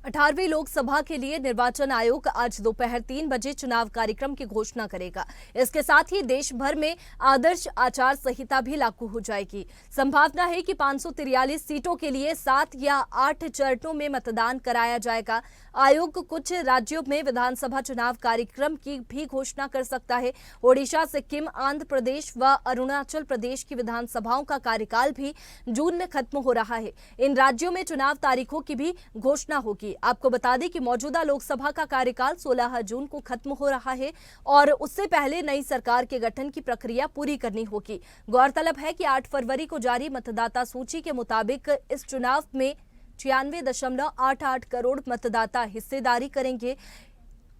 18वीं लोकसभा के लिए निर्वाचन आयोग आज दोपहर 3 बजे चुनाव कार्यक्रम की घोषणा करेगा। इसके साथ ही देश भर में आदर्श आचार संहिता भी लागू हो जाएगी। संभावना है कि 543 सीटों के लिए 7 या 8 चरणों में मतदान कराया जाएगा। आयोग कुछ राज्यों में विधानसभा चुनाव कार्यक्रम की भी घोषणा कर सकता है। ओडिशा, सिक्किम, आंध्र प्रदेश व अरुणाचल प्रदेश की विधानसभाओं का कार्यकाल भी जून में खत्म हो रहा है। इन राज्यों में चुनाव तारीखों की भी घोषणा होगी। आपको बता दें कि मौजूदा लोकसभा का कार्यकाल 16 जून को खत्म हो रहा है और उससे पहले नई सरकार के गठन की प्रक्रिया पूरी करनी होगी। गौरतलब है कि 8 फरवरी को जारी मतदाता सूची के मुताबिक इस चुनाव में 96.88 करोड़ मतदाता हिस्सेदारी करेंगे।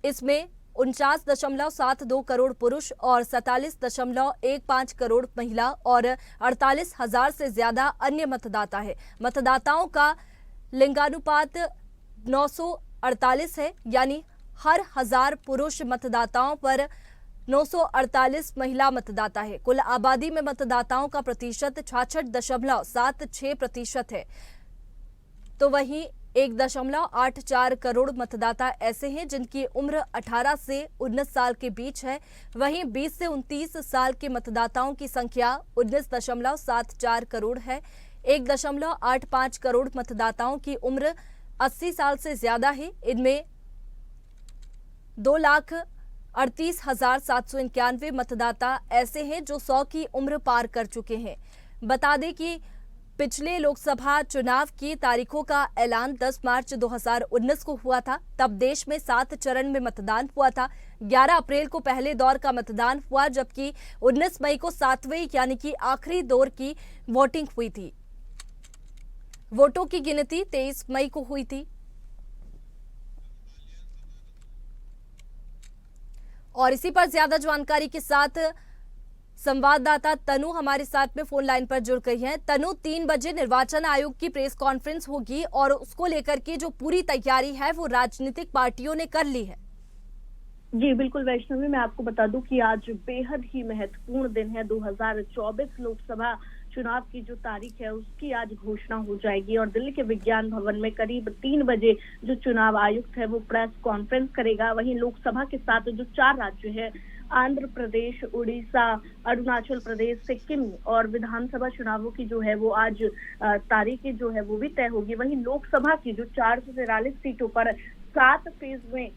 इसमें 49.72 करोड़ पुरुष और 47.15 करोड़ महिला और 48,000 से ज्यादा अन्य मतदाता है। मतदाताओं का लिंगानुपात 948 है, यानी हर 1000 पुरुष मतदाताओं पर 948 महिला मतदाता है। कुल आबादी में मतदाताओं का प्रतिशत 66.76% है। तो वहीं 1.84 करोड़ मतदाता ऐसे हैं जिनकी उम्र 18 से 19 साल के बीच है। वहीं 20 से 29 साल के मतदाताओं की संख्या 19.74 करोड़ है। 1.85 करोड़ मतदाताओं की उम्र 80 साल से ज्यादा है। इनमें 2,38,791 मतदाता ऐसे हैं जो 100 की उम्र पार कर चुके हैं। बता दें कि पिछले लोकसभा चुनाव की तारीखों का ऐलान 10 मार्च 2019 को हुआ था। तब देश में 7 चरण में मतदान हुआ था। 11 अप्रैल को पहले दौर का मतदान हुआ, जबकि 19 मई को 7वें यानी कि आखिरी दौर की वोटिंग हुई थी। वोटों की गिनती 23 मई को हुई थी। और इसी पर ज्यादा जानकारी के साथ संवाददाता तनु हमारे साथ में फोन लाइन पर जुड़ गई हैं। तनु, 3 बजे निर्वाचन आयोग की प्रेस कॉन्फ्रेंस होगी और उसको लेकर के जो पूरी तैयारी है वो राजनीतिक पार्टियों ने कर ली है। जी बिल्कुल वैष्णवी, मैं आपको बता दूं कि आज बेहद ही महत्वपूर्ण दिन है। 2024 लोकसभा चुनाव की जो तारीख है उसकी आज घोषणा हो जाएगी और दिल्ली के विज्ञान भवन में करीब 3 बजे जो चुनाव आयुक्त है वो प्रेस कॉन्फ्रेंस करेगा। वहीं लोकसभा के साथ जो 4 राज्य है, आंध्र प्रदेश, उड़ीसा, अरुणाचल प्रदेश, सिक्किम और विधानसभा चुनावों की जो है वो आज तारीखें जो है वो भी तय होगी। वहीं लोकसभा की जो 443 सीटों पर 7 फेज में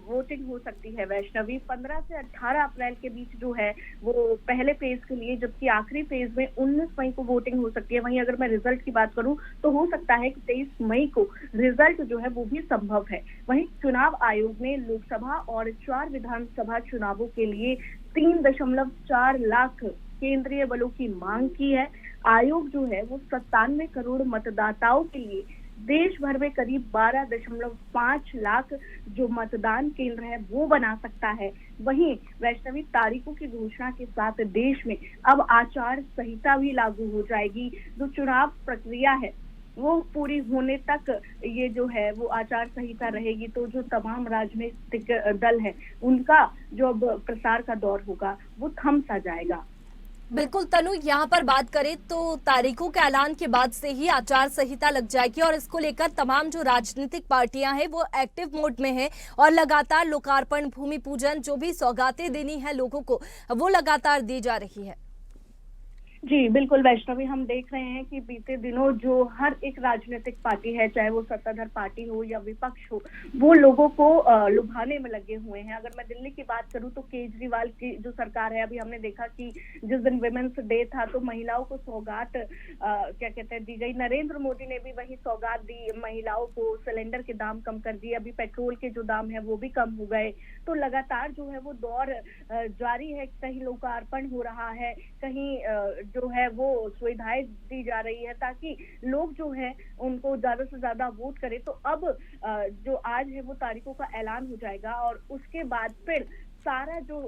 वोटिंग हो सकती है वैष्णवी। 15 से 18 अप्रैल के बीच जो है वो पहले फेज के लिए, जबकि आखिरी फेज में 19 मई को वोटिंग हो सकती है। वहीं अगर मैं रिजल्ट की बात करूं तो हो सकता है कि 23 मई को रिजल्ट जो है वो भी संभव है। वहीं चुनाव आयोग ने लोकसभा और 4 विधानसभा चुनावों के लिए 3.4 लाख केंद्रीय बलों की मांग की है। आयोग जो है वो 97 करोड़ मतदाताओं के लिए देश भर में करीब 12.5 लाख जो मतदान केंद्र है वो बना सकता है। वहीं वैष्णवी, तारीखों की घोषणा के साथ देश में अब आचार संहिता भी लागू हो जाएगी। जो चुनाव प्रक्रिया है वो पूरी होने तक ये जो है वो आचार संहिता रहेगी। तो जो तमाम राजनीतिक दल है उनका जो अब प्रसार का दौर होगा वो थम सा जाएगा। बिल्कुल तनु, यहाँ पर बात करें तो तारीखों के ऐलान के बाद से ही आचार संहिता लग जाएगी और इसको लेकर तमाम जो राजनीतिक पार्टियां हैं वो एक्टिव मोड में हैं और लगातार लोकार्पण, भूमि पूजन, जो भी सौगातें देनी है लोगों को वो लगातार दी जा रही है। जी बिल्कुल वैष्णवी, हम देख रहे हैं कि बीते दिनों जो हर एक राजनीतिक पार्टी है, चाहे वो सत्ताधार पार्टी हो या विपक्ष हो, वो लोगों को लुभाने में लगे हुए हैं। अगर मैं दिल्ली की बात करूं तो केजरीवाल की जो सरकार है, अभी हमने देखा कि जिस दिन विमेंस डे था तो महिलाओं को सौगात क्या कहते हैं दी गई। नरेंद्र मोदी ने भी वही सौगात दी महिलाओं को, सिलेंडर के दाम कम कर दिए, अभी पेट्रोल के जो दाम है वो भी कम हो गए। तो लगातार जो है वो दौर जारी है। कहीं लोकार्पण हो रहा है, कहीं जो है वो सुविधाएं दी जा रही है ताकि लोग जो है उनको ज्यादा से ज्यादा वोट करें। तो अब जो आज है वो तारीखों का ऐलान हो जाएगा और उसके बाद फिर सारा जो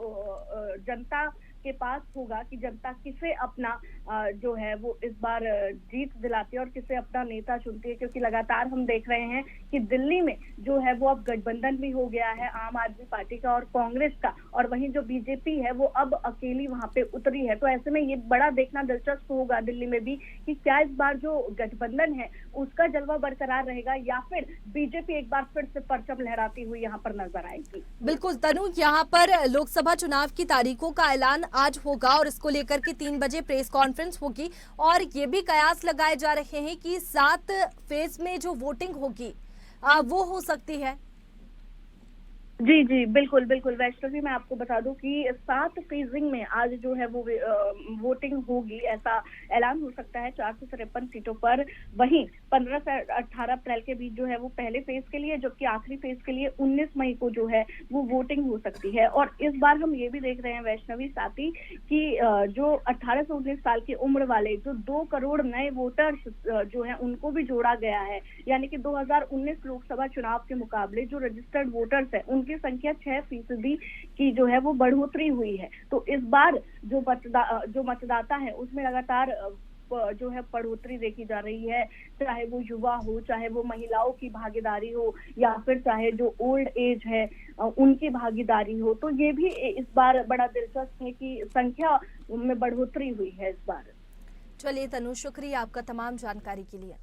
जनता के पास होगा कि जनता किसे अपना जो है वो इस बार जीत दिलाती है और किसे अपना नेता चुनती है, क्योंकि लगातार हम देख रहे हैं कि दिल्ली में जो है वो अब गठबंधन भी हो गया है आम आदमी पार्टी का और कांग्रेस का, और वहीं जो बीजेपी है वो अब अकेली वहां पे उतरी है। तो ऐसे में ये बड़ा देखना दिलचस्प होगा दिल्ली में भी कि क्या इस बार जो गठबंधन है उसका जलवा बरकरार रहेगा या फिर बीजेपी एक बार फिर से परचम लहराती हुई यहाँ पर नजर आएगी। बिल्कुल तनु, यहाँ पर लोकसभा चुनाव की तारीखों का ऐलान आज होगा और इसको लेकर के 3 बजे प्रेस कॉन्फ्रेंस होगी और ये भी कयास लगाए जा रहे हैं कि 7 फेज में जो वोटिंग होगी वो हो सकती है। जी जी बिल्कुल बिल्कुल वैष्णवी, मैं आपको बता दूं कि 7 फेजिंग में आज जो है वो वोटिंग होगी, ऐसा ऐलान हो सकता है 453 सीटों पर। वहीं 15 से 18 अप्रैल के बीच जो है वो पहले फेज के लिए, जबकि आखिरी फेज के लिए 19 मई को जो है वो वोटिंग हो सकती है। और इस बार हम ये भी देख रहे हैं वैष्णवी साथ ही कि जो 18 से 19 साल की उम्र वाले जो 2 करोड़ नए वोटर्स जो है उनको भी जोड़ा गया है, यानी कि 2019 लोकसभा चुनाव के मुकाबले जो रजिस्टर्ड वोटर्स है उनकी संख्या 6% की जो है वो बढ़ोतरी हुई है। तो इस बार जो मतदाता है उसमें लगातार जो है बढ़ोतरी देखी जा रही है, चाहे वो युवा हो, चाहे वो महिलाओं की भागीदारी हो या फिर चाहे जो ओल्ड एज है उनकी भागीदारी हो। तो ये भी इस बार बड़ा दिलचस्प है कि संख्या में बढ़ोतरी हुई है इस बार। चलिए तनु, शुक्रिया आपका तमाम जानकारी के लिए।